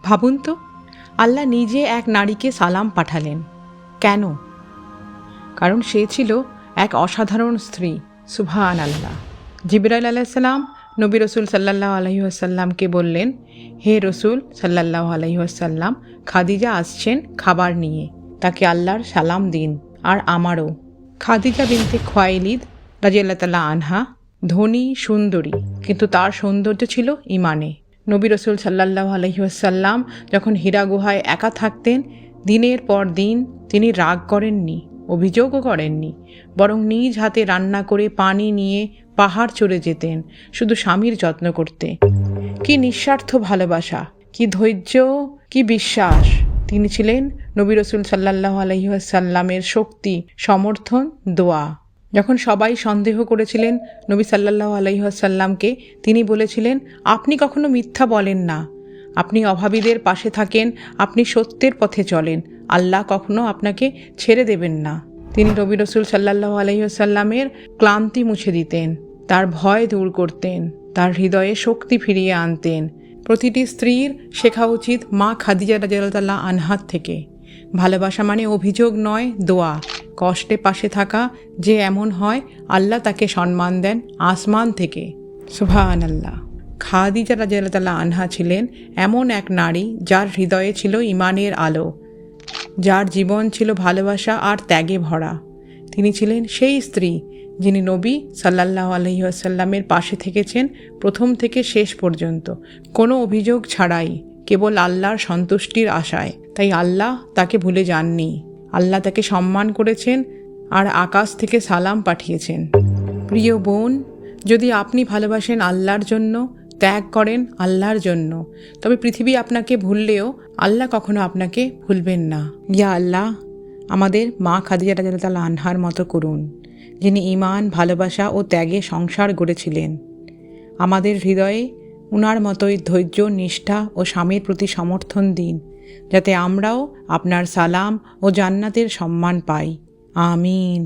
ভাবুন তো, আল্লাহ নিজে এক নারীকে সালাম পাঠালেন। কেন? কারণ সে ছিল এক অসাধারণ স্ত্রী। সুবহান আল্লাহ। জিবরাইল আলাইহিসসালাম নবী রসুল সাল্লাল্লাহু আলাইহি ওয়াসাল্লামকে বললেন, হে রসুল সাল্লাল্লাহু আলাইহি ওয়াসাল্লাম, খাদিজা আসছেন খাবার নিয়ে, তাকে আল্লাহর সালাম দিন, আর আমারও। খাদিজা বিনতে খুয়াইলিদ রাদিয়াল্লাহু তাআলা আনহা ধনী সুন্দরী, কিন্তু তার সৌন্দর্য ছিল ইমানে। নবী রসুল সাল্লাল্লাহু আলাইহি ওয়াসাল্লাম যখন হীরা গুহায় একা থাকতেন, দিনের পর দিন তিনি রাগ করেননি, অভিযোগও করেননি, বরং নিজ হাতে রান্না করে পানি নিয়ে পাহাড় চড়ে যেতেন শুধু স্বামীর যত্ন করতে। কি নিঃস্বার্থ ভালোবাসা, কি ধৈর্য, কি বিশ্বাস! তিনি ছিলেন নবী রসুল সাল্লাল্লাহু আলাইহি ওয়াসাল্লামের শক্তি, সমর্থন, দোয়া। যখন সবাই সন্দেহ করেছিলেন নবী সাল্লাল্লাহু আলাইহি ওয়াসাল্লামকে, তিনি বলেছিলেন, আপনি কখনো মিথ্যা বলেন না, আপনি অভাবীদের পাশে থাকেন, আপনি সত্যের পথে চলেন, আল্লাহ কখনো আপনাকে ছেড়ে দেবেন না। তিনি নবী রসুল সাল্লাল্লাহু আলাইহি ওয়াসাল্লামের ক্লান্তি মুছে দিতেন, তার ভয় দূর করতেন, তার হৃদয়ে শক্তি ফিরিয়ে আনতেন। প্রতিটি স্ত্রীর শেখা উচিত মা খাদিজা রাদিয়াল্লাহু তাআলা আনহার থেকে। ভালোবাসা মানে অভিযোগ নয়, দোয়া। কষ্টে পাশে থাকা যে এমন হয়, আল্লাহ তাকে সম্মান দেন আসমান থেকে। সুবহানাল্লাহ। খাদিজা রাদিয়াল্লাহু তাআলা আনহা ছিলেন এমন এক নারী যার হৃদয়ে ছিল ইমানের আলো, যার জীবন ছিল ভালোবাসা আর ত্যাগে ভরা। তিনি ছিলেন সেই স্ত্রী যিনি নবী সাল্লাল্লাহু আলাইহি ওয়াসাল্লামের পাশে থেকেছেন প্রথম থেকে শেষ পর্যন্ত, কোনো অভিযোগ ছাড়াই, কেবল আল্লাহর সন্তুষ্টির আশায়। তাই আল্লাহ তাকে ভুলে যাননি, আল্লাহ তাকে সম্মান করেছেন আর আকাশ থেকে সালাম পাঠিয়েছেন। প্রিয় বোন, যদি আপনি ভালোবাসেন আল্লাহর জন্য, ত্যাগ করেন আল্লাহর জন্য, তবে পৃথিবী আপনাকে ভুললেও আল্লাহ কখনো আপনাকে ভুলবেন না। ইয়া আল্লাহ, আমাদের মা খাদিজা রাদিয়াল্লাহু তাআলা আনহার মতো করুন, যিনি ঈমান, ভালোবাসা ও ত্যাগে সংসার গড়েছিলেন। আমাদের হৃদয়ে উনার মতোই ধৈর্য, নিষ্ঠা ও স্বামীর প্রতি সমর্থন দিন, যাতে আমরাও আপনার সালাম ও জান্নাতের সম্মান পাই। আমিন।